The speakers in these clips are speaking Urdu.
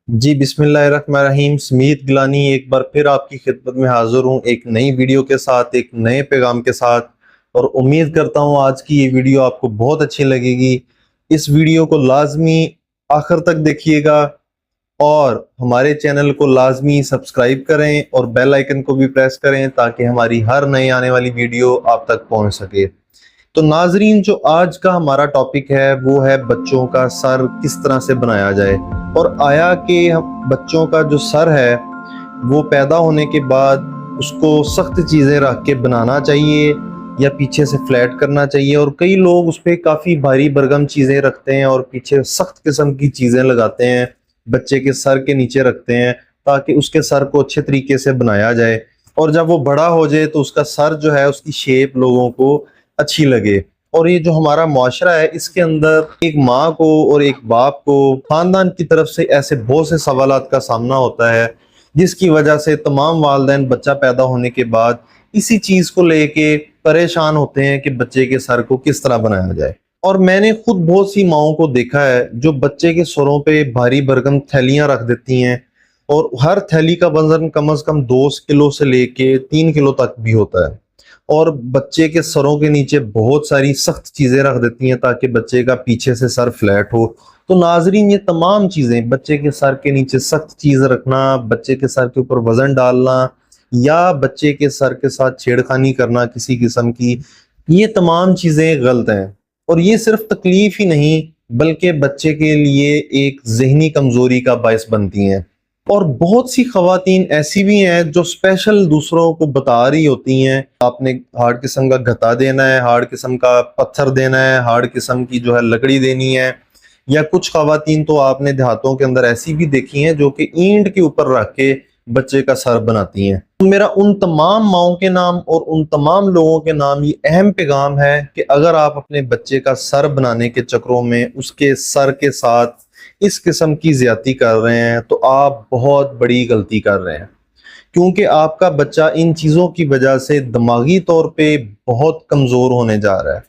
جی بسم اللہ الرحمن الرحیم۔ سمیت گیلانی ایک بار پھر آپ کی خدمت میں حاضر ہوں ایک نئی ویڈیو کے ساتھ، ایک نئے پیغام کے ساتھ، اور امید کرتا ہوں آج کی یہ ویڈیو آپ کو بہت اچھی لگے گی۔ اس ویڈیو کو لازمی آخر تک دیکھیے گا اور ہمارے چینل کو لازمی سبسکرائب کریں اور بیل آئیکن کو بھی پریس کریں تاکہ ہماری ہر نئی آنے والی ویڈیو آپ تک پہنچ سکے۔ تو ناظرین، جو آج کا ہمارا ٹاپک ہے وہ ہے بچوں کا سر کس طرح سے بنایا جائے، اور آیا کہ بچوں کا جو سر ہے وہ پیدا ہونے کے بعد اس کو سخت چیزیں رکھ کے بنانا چاہیے یا پیچھے سے فلیٹ کرنا چاہیے، اور کئی لوگ اس پہ کافی بھاری برگم چیزیں رکھتے ہیں اور پیچھے سخت قسم کی چیزیں لگاتے ہیں، بچے کے سر کے نیچے رکھتے ہیں تاکہ اس کے سر کو اچھے طریقے سے بنایا جائے، اور جب وہ بڑا ہو جائے تو اس کا سر جو ہے اس کی شیپ لوگوں کو اچھی لگے۔ اور یہ جو ہمارا معاشرہ ہے اس کے اندر ایک ماں کو اور ایک باپ کو خاندان کی طرف سے ایسے بہت سے سوالات کا سامنا ہوتا ہے، جس کی وجہ سے تمام والدین بچہ پیدا ہونے کے بعد اسی چیز کو لے کے پریشان ہوتے ہیں کہ بچے کے سر کو کس طرح بنایا جائے۔ اور میں نے خود بہت سی ماؤں کو دیکھا ہے جو بچے کے سروں پہ بھاری بھرکم تھیلیاں رکھ دیتی ہیں، اور ہر تھیلی کا وزن کم از کم 2 کلو سے لے کے 3 کلو تک بھی ہوتا ہے، اور بچے کے سروں کے نیچے بہت ساری سخت چیزیں رکھ دیتی ہیں تاکہ بچے کا پیچھے سے سر فلیٹ ہو۔ تو ناظرین، یہ تمام چیزیں، بچے کے سر کے نیچے سخت چیز رکھنا، بچے کے سر کے اوپر وزن ڈالنا، یا بچے کے سر کے ساتھ چھیڑخانی کرنا کسی قسم کی، یہ تمام چیزیں غلط ہیں، اور یہ صرف تکلیف ہی نہیں بلکہ بچے کے لیے ایک ذہنی کمزوری کا باعث بنتی ہیں۔ اور بہت سی خواتین ایسی بھی ہیں جو اسپیشل دوسروں کو بتا رہی ہوتی ہیں آپ نے ہارڈ قسم کا گھتا دینا ہے، ہارڈ قسم کا پتھر دینا ہے، ہارڈ قسم کی جو ہے لکڑی دینی ہے، یا کچھ خواتین تو آپ نے دیہاتوں کے اندر ایسی بھی دیکھی ہیں جو کہ اینٹ کے اوپر رکھ کے بچے کا سر بناتی ہیں۔ میرا ان تمام ماؤں کے نام اور ان تمام لوگوں کے نام یہ اہم پیغام ہے کہ اگر آپ اپنے بچے کا سر بنانے کے چکروں میں اس کے سر کے ساتھ اس قسم کی زیادتی کر رہے ہیں تو آپ بہت بڑی غلطی کر رہے ہیں، کیونکہ آپ کا بچہ ان چیزوں کی وجہ سے دماغی طور پہ بہت کمزور ہونے جا رہا ہے۔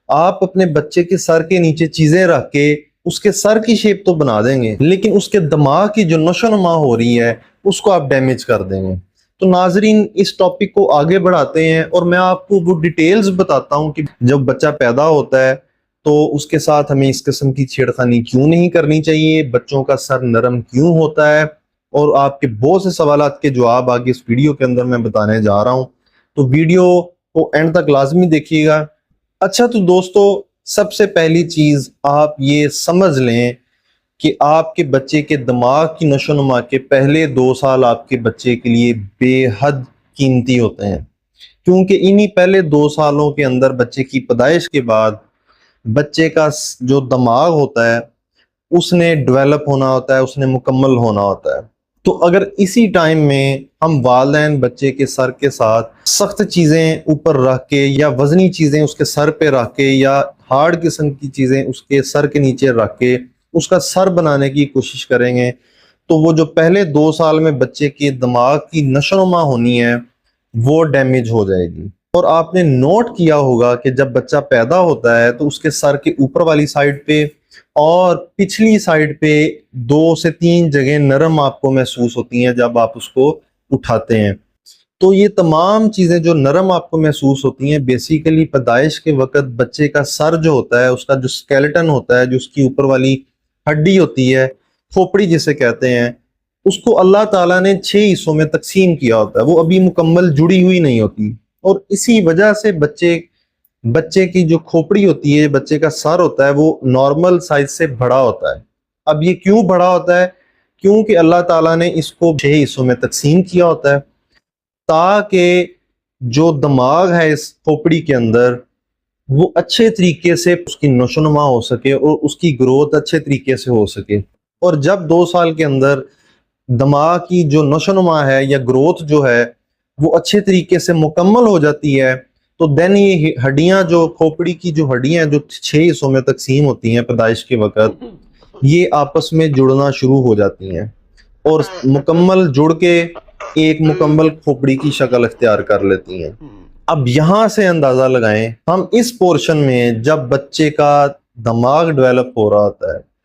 آپ اپنے بچے کے سر کے نیچے چیزیں رکھ کے اس کے سر کی شیپ تو بنا دیں گے، لیکن اس کے دماغ کی جو نشو نما ہو رہی ہے اس کو آپ ڈیمیج کر دیں گے۔ تو ناظرین، اس ٹاپک کو آگے بڑھاتے ہیں اور میں آپ کو وہ ڈیٹیلز بتاتا ہوں کہ جب بچہ پیدا ہوتا ہے تو اس کے ساتھ ہمیں اس قسم کی چھیڑخانی کیوں نہیں کرنی چاہیے، بچوں کا سر نرم کیوں ہوتا ہے، اور آپ کے بہت سے سوالات کے جواب آگے اس ویڈیو کے اندر میں بتانے جا رہا ہوں۔ تو ویڈیو کو اینڈ تک لازمی دیکھیے گا۔ اچھا تو دوستو، سب سے پہلی چیز آپ یہ سمجھ لیں کہ آپ کے بچے کے دماغ کی نشو و نما کے پہلے 2 سال آپ کے بچے کے لیے بے حد قیمتی ہوتے ہیں، کیونکہ انہی پہلے 2 سالوں کے اندر بچے کی پیدائش کے بعد بچے کا جو دماغ ہوتا ہے اس نے ڈیولپ ہونا ہوتا ہے، اس نے مکمل ہونا ہوتا ہے۔ تو اگر اسی ٹائم میں ہم والدین بچے کے سر کے ساتھ سخت چیزیں اوپر رکھ کے یا وزنی چیزیں اس کے سر پہ رکھ کے یا ہارڈ قسم کی چیزیں اس کے سر کے نیچے رکھ کے اس کا سر بنانے کی کوشش کریں گے تو وہ جو پہلے 2 سال میں بچے کے دماغ کی نشو و نما ہونی ہے وہ ڈیمیج ہو جائے گی۔ اور آپ نے نوٹ کیا ہوگا کہ جب بچہ پیدا ہوتا ہے تو اس کے سر کے اوپر والی سائڈ پہ اور پچھلی سائڈ پہ 2 سے 3 جگہیں نرم آپ کو محسوس ہوتی ہیں جب آپ اس کو اٹھاتے ہیں۔ تو یہ تمام چیزیں جو نرم آپ کو محسوس ہوتی ہیں بیسیکلی پیدائش کے وقت بچے کا سر جو ہوتا ہے، اس کا جو سکیلٹن ہوتا ہے، جو اس کی اوپر والی ہڈی ہوتی ہے، کھوپڑی جسے کہتے ہیں، اس کو اللہ تعالیٰ نے 6 حصوں میں تقسیم کیا ہوتا ہے، وہ ابھی مکمل جڑی ہوئی نہیں ہوتی، اور اسی وجہ سے بچے کی جو کھوپڑی ہوتی ہے، بچے کا سر ہوتا ہے، وہ نارمل سائز سے بڑا ہوتا ہے۔ اب یہ کیوں بڑا ہوتا ہے؟ کیونکہ اللہ تعالیٰ نے اس کو 6 حصوں میں تقسیم کیا ہوتا ہے تاکہ جو دماغ ہے اس کھوپڑی کے اندر وہ اچھے طریقے سے اس کی نشو و نما ہو سکے اور اس کی گروتھ اچھے طریقے سے ہو سکے۔ اور جب 2 سال کے اندر دماغ کی جو نشو و نما ہے یا گروتھ جو ہے وہ اچھے طریقے سے مکمل ہو جاتی ہے تو دین یہ ہڈیاں، جو کھوپڑی کی جو ہڈیاں جو 6 حصوں میں تقسیم ہوتی ہیں پیدائش کے وقت، یہ آپس میں جڑنا شروع ہو جاتی ہیں اور مکمل جڑ کے ایک مکمل کھوپڑی کی شکل اختیار کر لیتی ہیں۔ اب یہاں سے اندازہ لگائیں، ہم اس پورشن میں جب بچے کا دماغ ڈیولپ ہو رہا ہوتا ہے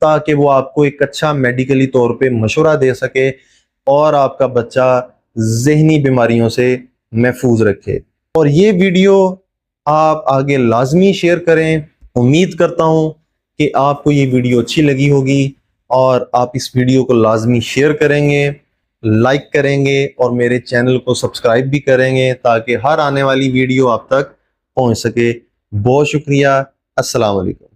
تاکہ وہ آپ کو ایک اچھا میڈیکلی طور پہ مشورہ دے سکے اور آپ کا بچہ ذہنی بیماریوں سے محفوظ رکھے۔ اور یہ ویڈیو آپ آگے لازمی شیئر کریں۔ امید کرتا ہوں کہ آپ کو یہ ویڈیو اچھی لگی ہوگی اور آپ اس ویڈیو کو لازمی شیئر کریں گے، لائک کریں گے اور میرے چینل کو سبسکرائب بھی کریں گے تاکہ ہر آنے والی ویڈیو آپ تک پہنچ سکے۔ بہت شکریہ۔ السلام علیکم۔